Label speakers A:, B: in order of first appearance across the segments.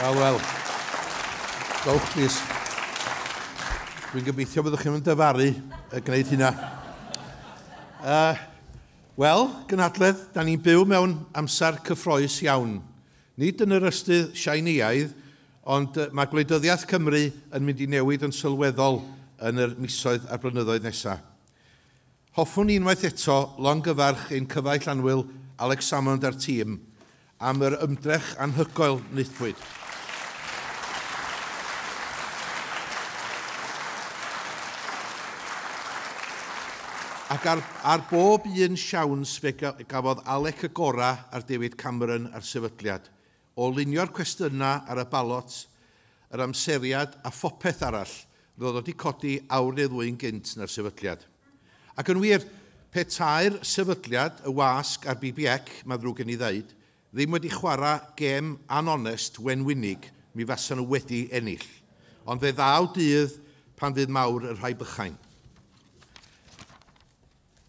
A: Wel. Gowch, plis. Dwi'n gobeithio byddwch chi'n dyfaru y gwneud hynna. Wel, Gynhadledd, da ni'n byw mewn amser cyffroes iawn. Nid yn yr ystydd Sianeaidd, ond mae gwleidyddiaeth Cymru yn mynd i newid yn sylweddol yn yr misoedd a'r blynyddoedd nesaf. Hoffwn unwaith eto longyfarch ein cyfaill anwyl Alex Salmond a'r tîm am yr ymdrech anhygoel wnaethpwyd. Ac ar bob un siawns fe gafodd Alec y gora ar David Cameron a'r sefydliad, o lunio'r cwestiynau ar y balot, yr amseriad a phopeth arall, roedd wedi codi awr neu ddwy'n gynt na'r sefydliad. Ac yn wir, petai'r sefydliad, y wasg a'r BBec, mae ddrwg gen i ddeud, ddim wedi chwarae gêm anonest wenwynig, mi fasen nhw wedi ennill. Ond fe ddaw dydd pan fydd mawr y rhai bychain.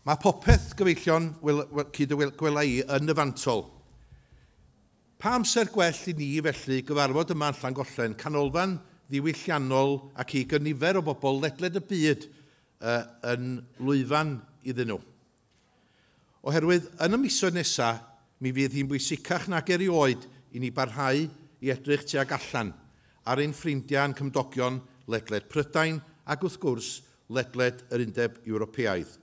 A: Mae popeth gyfeillion cyd-gwela i yn y fantol. Pa amser gwell i ni felly gyfarfod yma yn Llangollen, canolfan ddiwylliannol ac i gynifer o bobl ledled y byd yn lwyfan iddyn nhw. Oherwydd, yn y misoedd nesaf, mi fydd hi'n bwysicach nag erioed i ni barhau i edrych tuag allan ar ein ffrindiau yn cymdogion ledled Prydain ac wrth gwrs ledled yr Undeb Ewropeaidd.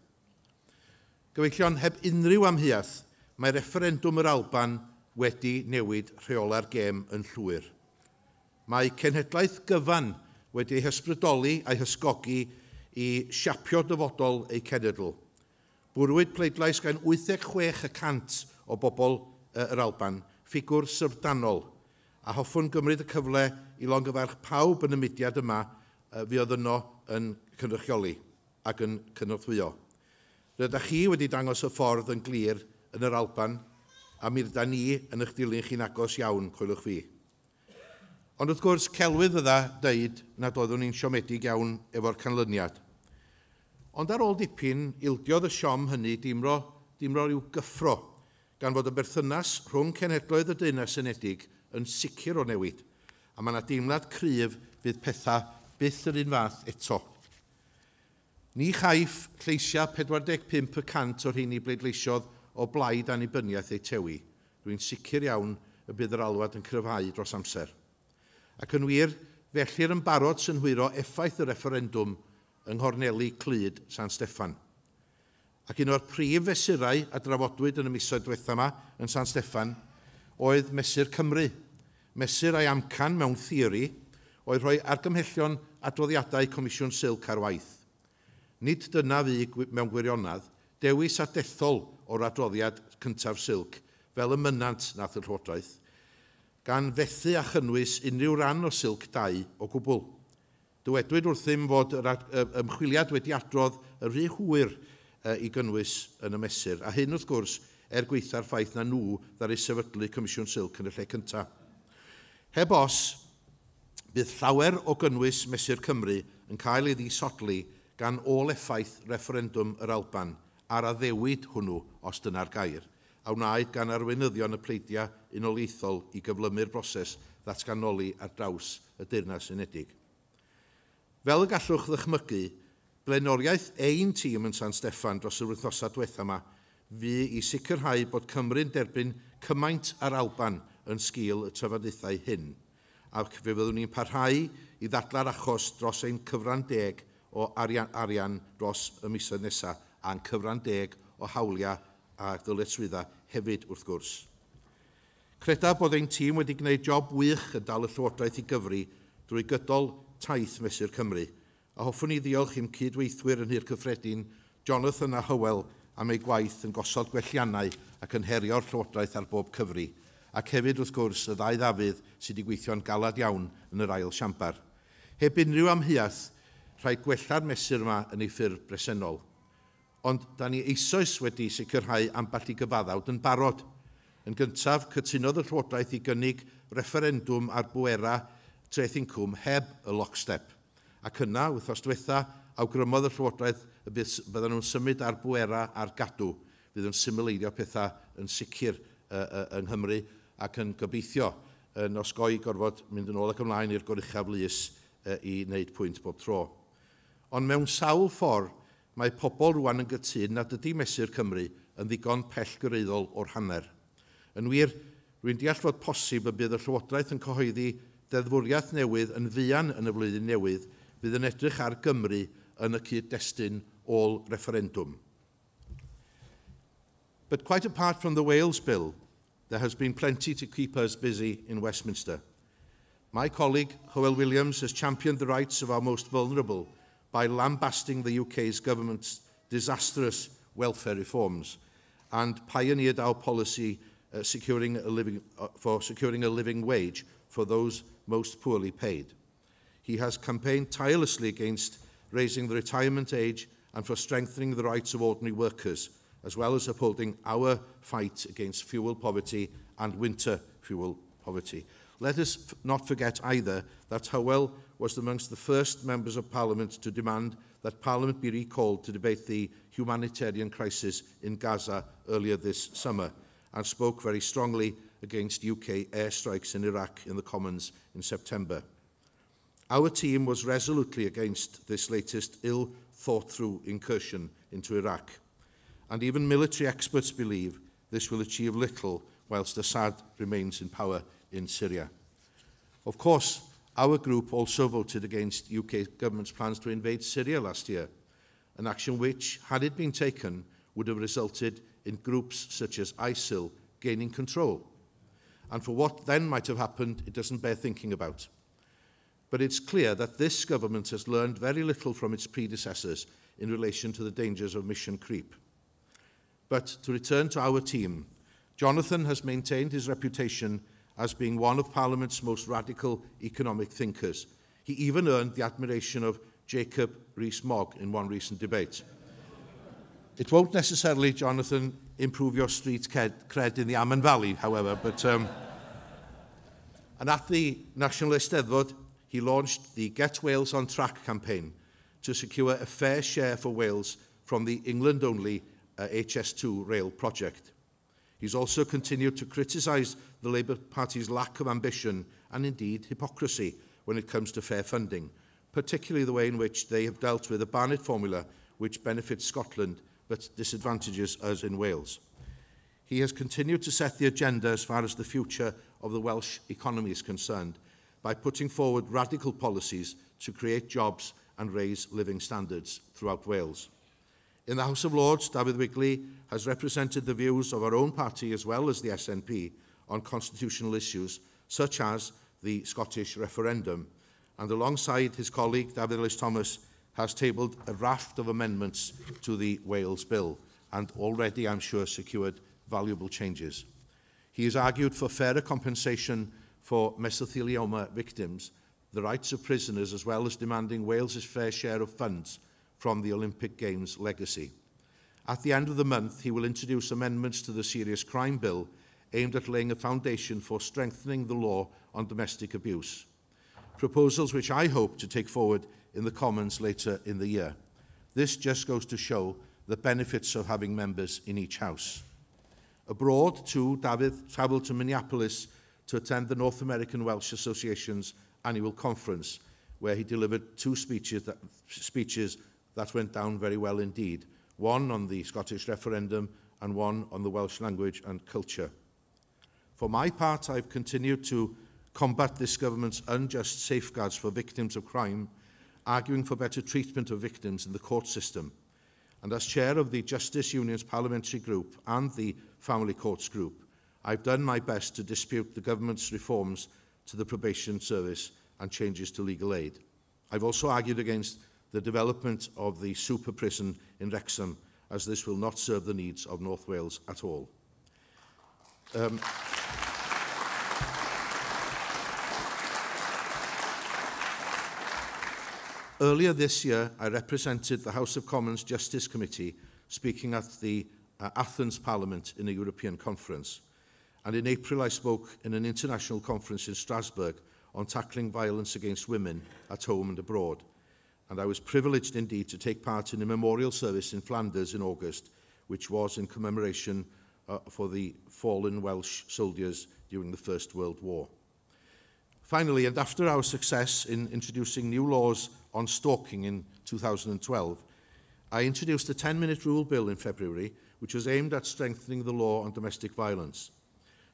A: Gyfeillion, heb unrhyw amheuaeth, mae referendwm yr Alban wedi newid rheola'r gêm yn llwyr. Mae cenhedlaeth gyfan wedi ei hysbrydoli a'i hysgogi i siapio dyfodol eu cenedl. Bwrwyd pleidlais gan 86% o bobl yr Alban, ffigwr syfrdanol, a hoffwn gymryd y cyfle i longyfarch pawb yn y mudiad yma fuodd yno yn cynrychioli ac yn cynorthwyo. Rydych chi wedi dangos y ffordd yn glir yn yr Alban, a mi rydyn ni yn eich dilyn chi'n agos iawn, coelwch fi. Ond wrth gwrs, celwydd fydda dweud nad oeddwn ni'n siomedig iawn efo'r canlyniad. Ond ar ôl dipyn, ildiodd y siom hynny dimro ryw gyffro, gan fod y berthynas rhwng cenhedloedd y Deyrnas Unedig yn sicr o newid, a mae yna deimlad cryf fydd pethau byth yr un fath eto. Ni chaiff lleisia 45% o'r hyn i bleidleisiodd o blaid annibyniaeth eu tewi. Dwi'n sicr iawn y bydd yr alwad yn cryfhau dros amser. Ac yn wir, felly'r yn barod synhwyro effaith y referendwm yng nghorneli Clud San Steffan. Ac un o'r prif fesurau a drafodwyd yn y misoedd diwethaf yma yn San Steffan oedd Mesur Cymru. Mesur a'i amcan mewn theori oedd rhoi argymhellion adroddiadau Comisiwn Silc ar waith. Nid dyna fu mewn gwirionadd, dewis a dethol o'r adroddiad cyntaf Silc fel y mynant nath y Llywodraeth, gan fethu a chynnwys unrhyw ran o Silc 2 o gwbl. Dywedwyd wrthym fod yr ymchwiliad wedi adrodd y rhy hwyr i gynnwys yn y mesur, a hyn wrth gwrs gweitha'r ffaith na nhw ddaru sefydlu Comisiwn Silc yn y lle cyntaf. Heb os, bydd llawer o gynnwys Mesur Cymru yn cael ei ddisodli gan ôl effaith referendwm yr Alban ar addewid hwnnw os dyna'r gair, a wnaed gan arweinyddion y pleidiau unoliaethol i gyflymu'r broses ddatganoli ar draws y Deyrnas Unedig. Fel y gallwch ddychmygu, blaenoriaeth ein tîm yn San Steffan dros yr wythnosau diwethaf yma fu i sicrhau bod Cymru'n derbyn cymaint ar Alban yn sgil y trafodaethau hyn, ac fe fyddwn ni'n parhau i ddadla'r achos dros ein cyfran deg o arian dros y misoedd nesaf, a'n cyfran deg o hawliau a ddyletswyddau hefyd wrth gwrs. Credaf bod ein tîm wedi gwneud job wych yn dal y Llywodraeth i gyfri drwy gydol taith Mesur Cymru, a hoffwn i ddiolch i'n cydweithwyr yn hir cyffredin, Jonathan a Hywel, am ei gwaith yn gosod gwelliannau ac yn herio'r Llywodraeth ar bob cyfri, ac hefyd wrth gwrs y ddau Ddafydd sydd wedi gweithio'n galad iawn yn yr ail siambar. Heb unrhyw amheuaeth, rhaid gwella'r mesur yma yn ei ffurf bresennol. Ond da ni eisoes wedi sicrhau ambell i gyfaddawd yn barod. Yn gyntaf, cytunodd y Llywodraeth i gynnig referendwm ar bwera treth incwm heb y lockstep. Ac yna, wythnos diwetha, awgrymodd y Llywodraeth y bydden nhw'n symud ar bwera a'r gadw, fydd yn symleidio pethau yn sicr yng Nghymru ac yn gobeithio yn osgoi gorfod mynd yn ôl ac ymlaen i'r goruchaf lys i wneud pwynt bob tro. Ond mewn sawl ffordd, mae pobl rwan yn gytun nad ydy mesur Cymru yn ddigon pellgyrraeddol o'r hanner. Yn wir, rwy'n deall fod posib y bydd y Llywodraeth yn cyhoeddi deddfwriaeth newydd yn fuan yn y flwyddyn newydd fydd yn edrych ar Gymru yn y cyd-destun ôl referendwm. But quite apart from the Wales Bill, there has been plenty to keep us busy in Westminster. My colleague, Hywel Williams, has championed the rights of our most vulnerable by lambasting the UK's government's disastrous welfare reforms and pioneered our policy securing a living wage for those most poorly paid. He has campaigned tirelessly against raising the retirement age and for strengthening the rights of ordinary workers, as well as upholding our fight against fuel poverty and winter fuel poverty. Let us not forget either that Hywel was amongst the first members of Parliament to demand that Parliament be recalled to debate the humanitarian crisis in Gaza earlier this summer, and spoke very strongly against UK airstrikes in Iraq in the Commons in September. Our team was resolutely against this latest ill-thought-through incursion into Iraq, and even military experts believe this will achieve little whilst Assad remains in power in Syria. Of course, our group also voted against UK government's plans to invade Syria last year, an action which, had it been taken, would have resulted in groups such as ISIL gaining control. And for what then might have happened, it doesn't bear thinking about. But it's clear that this government has learned very little from its predecessors in relation to the dangers of mission creep. But to return to our team, Jonathan has maintained his reputation as being one of Parliament's most radical economic thinkers. He even earned the admiration of Jacob Rees-Mogg in one recent debate. It won't necessarily, Jonathan, improve your street cred in the Amman Valley, however. But, and at the National Eisteddfod, he launched the Get Wales on Track campaign to secure a fair share for Wales from the England-only HS2 rail project. He's also continued to criticise the Labour Party's lack of ambition and indeed hypocrisy when it comes to fair funding, particularly the way in which they have dealt with a Barnett formula which benefits Scotland but disadvantages us in Wales. He has continued to set the agenda as far as the future of the Welsh economy is concerned by putting forward radical policies to create jobs and raise living standards throughout Wales. In the House of Lords, David Wigley has represented the views of our own party as well as the SNP on constitutional issues such as the Scottish referendum, and alongside his colleague David Ellis-Thomas has tabled a raft of amendments to the Wales Bill and already, I'm sure, secured valuable changes. He has argued for fairer compensation for mesothelioma victims, the rights of prisoners, as well as demanding Wales's fair share of funds from the Olympic Games legacy. At the end of the month, he will introduce amendments to the Serious Crime Bill aimed at laying a foundation for strengthening the law on domestic abuse. Proposals which I hope to take forward in the Commons later in the year. This just goes to show the benefits of having members in each House. Abroad, too, David travelled to Minneapolis to attend the North American Welsh Association's annual conference, where he delivered two speeches that went down very well indeed, one on the Scottish referendum and one on the Welsh language and culture. For my part, I've continued to combat this government's unjust safeguards for victims of crime, arguing for better treatment of victims in the court system. And as chair of the Justice Union's parliamentary group and the Family Courts group, I've done my best to dispute the government's reforms to the probation service and changes to legal aid. I've also argued against the development of the super prison in Wrexham, as this will not serve the needs of North Wales at all. Earlier this year, I represented the House of Commons Justice Committee speaking at the Athens Parliament in a European conference. And in April, I spoke in an international conference in Strasbourg on tackling violence against women at home and abroad. And I was privileged indeed to take part in a memorial service in Flanders in August, which was in commemoration for the fallen Welsh soldiers during the First World War. Finally, and after our success in introducing new laws on stalking in 2012, I introduced a 10-minute rule bill in February, which was aimed at strengthening the law on domestic violence.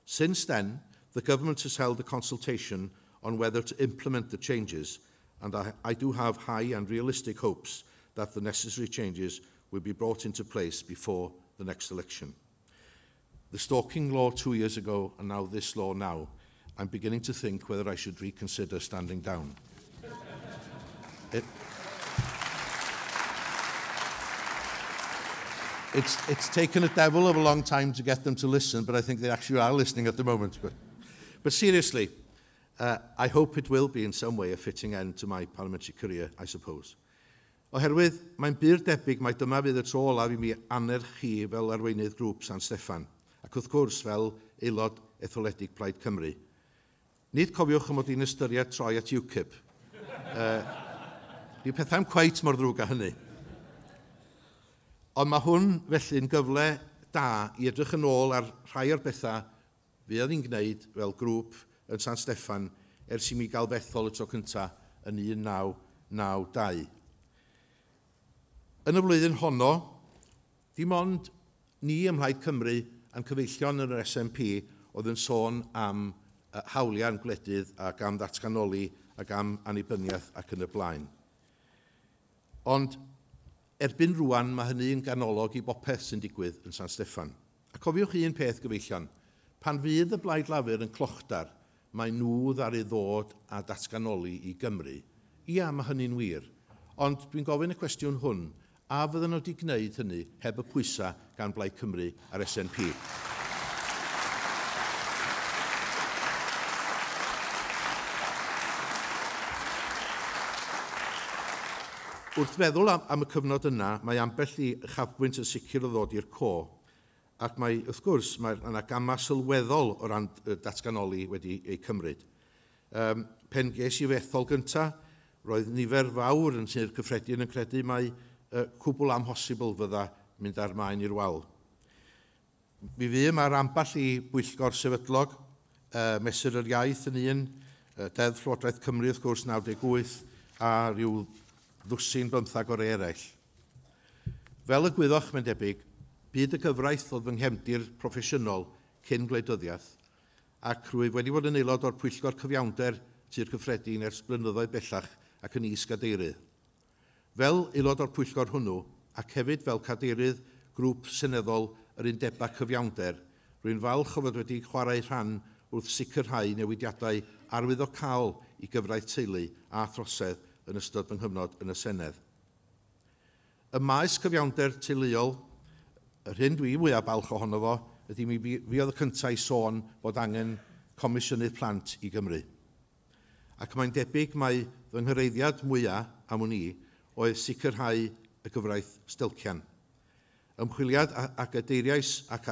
A: Since then, the government has held a consultation on whether to implement the changes, and I do have high and realistic hopes that the necessary changes will be brought into place before the next election. The stalking law 2 years ago, and now this law now, I'm beginning to think whether I should reconsider standing down. It's taken a devil of a long time to get them to listen, but I think they actually are listening at the moment. But seriously, I hope it will be in some way a fitting end to my parliamentary career, I suppose. Oherwydd, mae'n byr debyg mai dyma fydd y tro olaf I mi anerchi fel arweinydd grŵp San Steffan, ac wrth gwrs fel aelod etholedig Plaid Cymru. Nid cofiwch mod i'n ystyried troi at UKIP. Di pethau'n cweit mor ddrwg â hynny. Ond mae hwn felly'n gyfle da I edrych yn ôl ar rhai o'r bethau fe ni'n gwneud fel grŵp yn San Steffan ers I mi gael fethol y tro cyntaf yn 1992. Yn y flwyddyn honno, dim ond ni ym Mhlaid Cymru yn cyfeillion yn yr SNP oedd yn sôn am hawliau'n gwledydd ac am ddatganoli ac am annibyniaeth ac yn y blaen. Ond erbyn rwan mae hynny yn ganolog I bopeth sy'n digwydd yn San Steffan. A cofiwch un peth gyfeillion, pan fydd y Blaid Lafur yn clochtar, mae nhw ddari ddod a datganoli I Gymru. Ia, mae hynny'n wir. Ond dwi'n gofyn y cwestiwn hwn, a fydden nhw wedi gwneud hynny heb y pwysau gan Blaid Cymru a'r SNP. Wrth feddwl am y cyfnod yna, mae ambell I chafbwynt yn sicr o ddod i'r co, ac mae, wrth gwrs, mae yna gama sylweddol o ran datganoli wedi ei cymryd. Pen ges I fethol gyntaf, roedd nifer fawr yn Sir Cyffredin yn credu mai cwbl amhosibl fydda mynd ar maen i'r wal. Mi fu mae'r amball I bwyllgor sefydlog, mesur yr iaith yn un, Deddf Llywodraeth Cymru wrth gwrs 98, a rhyw ddwsin 15 o'r eraill. Fel y gwyddoch mae'n debyg, byd y gyfraith oedd fy nghefndir proffesiynol cyn gwleidyddiaeth, ac rwyf wedi bod yn aelod o'r pwyllgor cyfiawnder Sir Cyffredin ers blynyddoedd bellach ac yn is-gadeirydd. Fel aelod o'r pwyllgor hwnnw, ac hefyd fel cadeirydd grŵp seneddol yr undeba cyfiawnder, rwy'n falch o fod wedi chwarae rhan wrth sicrhau newidiadau arwyddocaol I gyfraith teulu a throsedd yn ystod fy nghyfnod yn y Senedd. Y maes cyfiawnder teuluol, yr hyn dwi mwyaf balch ohono fo, ydy mi fi oedd y cyntaf I sôn bod angen Comisiynydd Plant I Gymru. Ac mae'n debyg mai fy nghyreiddiad mwyaf am hwn I oedd sicrhau y gyfraith stelcian. Ymchwiliad ac adeiriais ac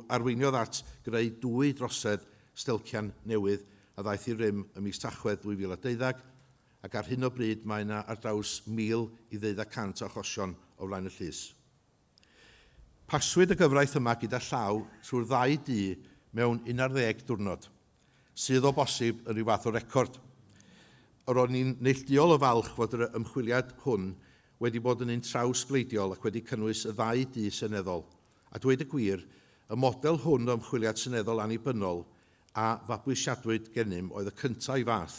A: arweiniodd at greu 2 drosedd stelcian newydd a ddaeth I rym ym mis Tachwedd 2012, ac ar hyn o bryd mae yna ar draws 1,000 I 1200 o achosion o flaen y llys. Paswyd y gyfraith yma gyda llaw trwy'r 2 dŷ mewn 11 diwrnod, sydd o bosib yn rhyw fath o record. Ro'n ni'n neilltuol o falch fod yr ymchwiliad hwn wedi bod yn un trawsbleidiol ac wedi cynnwys y 2 dŷ seneddol. A dweud y gwir, y model hwn o ymchwiliad seneddol annibynnol a fabwysiadwyd gennym oedd y cyntaf I fath,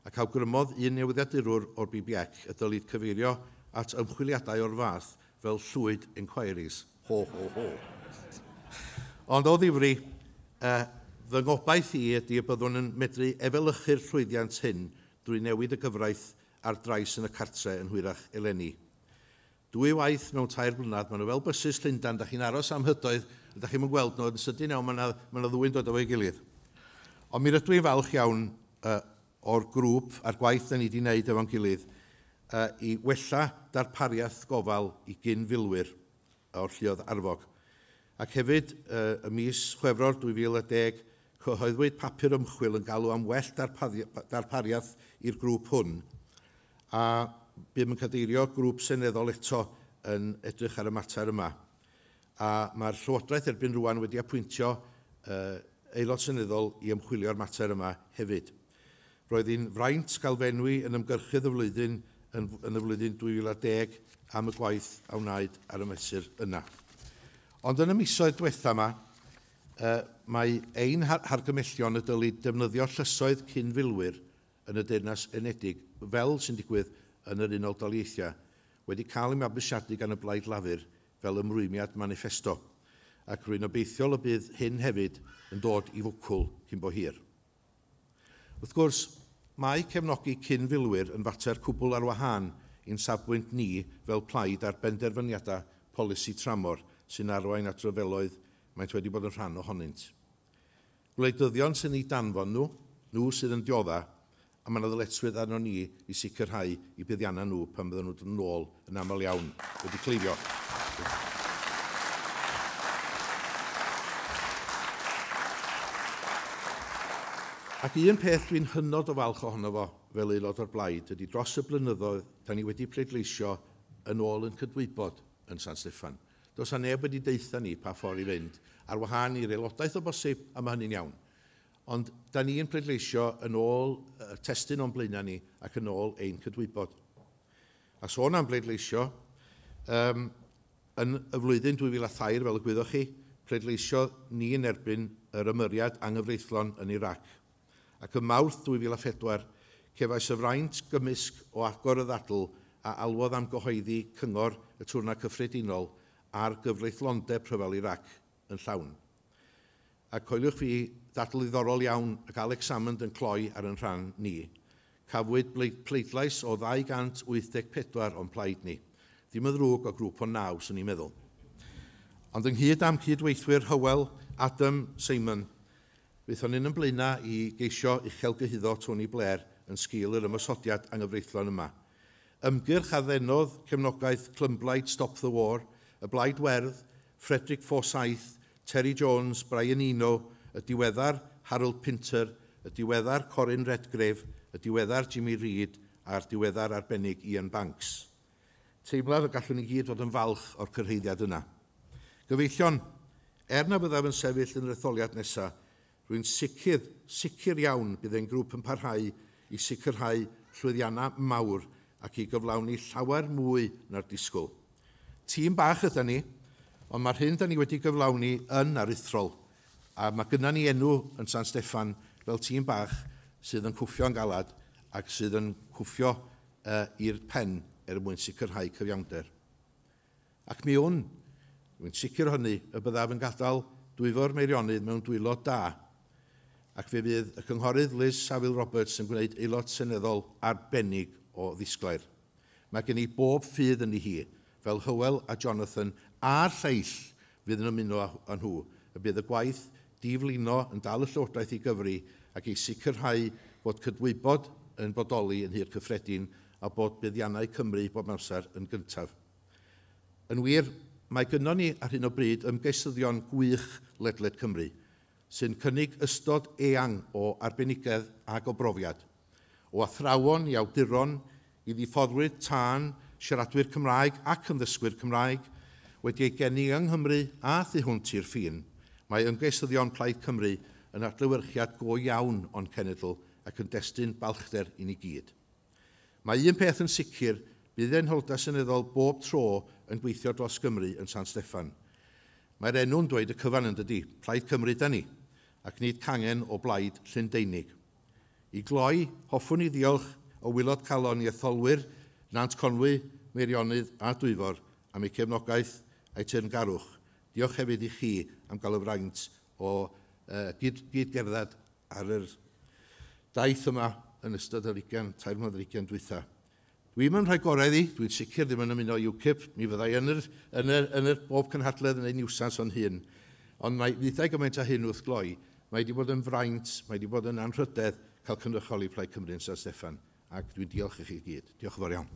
A: ac awgrymodd un newyddiadurwr o'r BBC y dylid cyfeirio at ymchwiliadau o'r fath fel Llwyd Inquiries. Ho, ho, ho. Ond o ddifri, fy ngobaith I ydy y byddwn yn medru efelychu'r llwyddiant hyn drwy newid y gyfraith ar drais yn y cartre yn hwyrach eleni. 2 waith mewn 2 blynedd, maen nhw fel bysys Llundain, da chi'n aros am hydoedd, da chi'n gweld nhw, yn sydyn iawn, maen nhw ddwy'n dod o'i gilydd. Ond mi rydw i'n falch iawn o'r grŵp a'r gwaith da ni wedi wneud efo'n gilydd I wella darpariaeth gofal I gyn-filwyr o'r lluodd arfog. Ac hefyd, y mis Chwefror 2010, cyhoeddwyd papur ymchwil yn galw am well darpariaeth i'r grŵp hwn, a bydd yn cadeirio grŵp seneddol eto yn edrych ar y mater yma. A mae'r Llywodraeth erbyn rwan wedi apwyntio aelod seneddol i ymchwilio'r mater yma hefyd. Roedd hi'n fraint cael fenwi yn ymgyrchydd y flwyddyn yn y flwyddyn 2010 am y gwaith a wnaed ar y mesur yna. Ond yn y misoedd diwetha yma, mae ein hargymellion y dylid defnyddio llysoedd cyn-filwyr yn y Deyrnas Unedig, fel sy'n digwydd yn yr Unol Daleithiau, wedi cael ei mabwysiadu gan y Blaid Lafur fel ymrwymiad manifesto, ac rwy'n obeithiol y bydd hyn hefyd yn dod i fwcwl cyn bo hir. Wrth gwrs, mae cefnogi cyn-filwyr yn fater cwbl ar wahân i'n safbwynt ni fel plaid ar benderfyniadau polisi tramor sy'n arwain at ryfeloedd maent wedi bod yn rhan ohonynt. Gwleidyddion sy'n ei danfon nhw sydd yn diodda, a mae'n ddyletswydd arno ni i sicrhau i buddiannau nhw pan bydden nhw'n dod yn ôl yn aml iawn wedi cleifio. Ac un peth dwi'n hynod o falch ohono fo fel aelod o'r blaid ydy dros y blynyddoedd da ni wedi pleidleisio yn ôl yn cydwybod yn San Steffan. Does a neb wedi deitha ni pa ffordd i fynd ar wahân i'r aelodaeth o bosib a mae hynny'n iawn. Ond da ni'n pleidleisio yn ôl testyn o'n blaenau ni ac yn ôl ein cydwybod. A sôn am pleidleisio, yn y flwyddyn 2003 fel y gwyddoch chi, pleidleisio ni yn erbyn yr ymyriad anghyfreithlon yn Irac. Ac ym Mawrth 2004, cefais y fraint gymysg o agor y ddadl a alwodd am gyhoeddi cyngor y twrna cyffredinol a'r gyfreithlondeb rhyfel Irac yn llawn. Ac coeliwch fi ddadl ddiddorol iawn ac Alex Salmond yn cloi ar yn rhan ni. Cafwyd pleidlais o 284 o'n plaid ni. Ddim yn ddrwg o grŵp o 9, swn i'n meddwl. Ond ynghyd am cydweithwyr Hywel, Adam, Simon, bydd hynny'n yn blaenau i geisio uchelgyhuddo Tony Blair yn sgil yr ymysodiad anghyfreithlon yma. Ymgyrch a ddenodd cefnogaeth Clymblaid Stop the War, y Blaid Werdd, Frederick Forsyth, Terry Jones, Brian Eno, y diweddar Harold Pinter, y diweddar Corin Redgrave, y diweddar Jimmy Reid a'r diweddar arbennig Ian Banks. Teimlaf y gallwn ni gyd fod yn falch o'r cyrhaeddiad yna. Gyfeillion, na byddaf yn sefyll yn yr etholiad nesaf, rwy'n sicr iawn bydd ein grŵp yn parhau i sicrhau llwyddiannau mawr ac i gyflawni llawer mwy na'r disgwyl. Tîm bach ydyn ni, ond mae'r hyn da ni wedi gyflawni yn aruthrol, a mae gyda ni enw yn San Steffan fel tîm bach sydd yn cwffio yn galad ac sydd yn cwffio i'r pen mwyn sicrhau cyfiawnder. Ac mi rwy'n sicr hynny y byddaf yn gadael Dwyfor Meirionydd mewn dwylo da, ac fe fydd y cynghorydd Liz Saville Roberts yn gwneud aelod seneddol arbennig o ddisglair. Mae gen i bob ffydd yn ei hi, fel Hywel a Jonathan a'r lleill fydd yn ymuno â nhw, y bydd y gwaith diflino yn dal y llywodraeth i gyfri ac i sicrhau bod cydwybod yn bodoli yn hir cyffredin a bod buddiannau Cymru bob amser yn gyntaf. Yn wir, mae gynnon ni ar hyn o bryd ymgeisyddion gwych ledled Cymru, sy'n cynnig ystod eang o arbenigedd ag o brofiad, o athrawon i awduron, i ddiffoddwyr tân, siaradwyr Cymraeg ac ymddysgwyr Cymraeg, wedi ei geni yng Nghymru a thu hwnt i'r ffin. Mae ymgeisyddion Plaid Cymru yn adlewyrchiad go iawn o'n cenedl ac yn destun balchder i ni gyd. Mae un peth yn sicr, bydd ein holda seneddol bob tro yn gweithio dros Gymru yn San Steffan. Mae'r enw'n dweud y cyfan yn dydy, Plaid Cymru da ni, ac nid cangen o blaid Llundeinig. I gloi, hoffwn i ddiolch o wylod calon i etholwyr, Nant Conwy, Meirionydd a Dwyfor am eu cefnogaeth a'i teyrngarwch. Diolch hefyd i chi am gael y fraint o gydgerdded ar yr daith yma yn ystod yr 3 mlynedd dwytha. Dwi'n rhoi gorau ddi, dwi'n sicr ddim yn ymuno UKIP, mi fyddai yn yr bob cynhadledd yn ei niwsans o'n hun. Ond mae fyddai gymaint â hyn wrth gloi, mae wedi bod yn fraint, mae wedi bod yn anrhydedd cael cynrychioli Plaid Cymru yn San Steffan, ac dwi'n diolch i chi gyd. Diolch yn fawr iawn.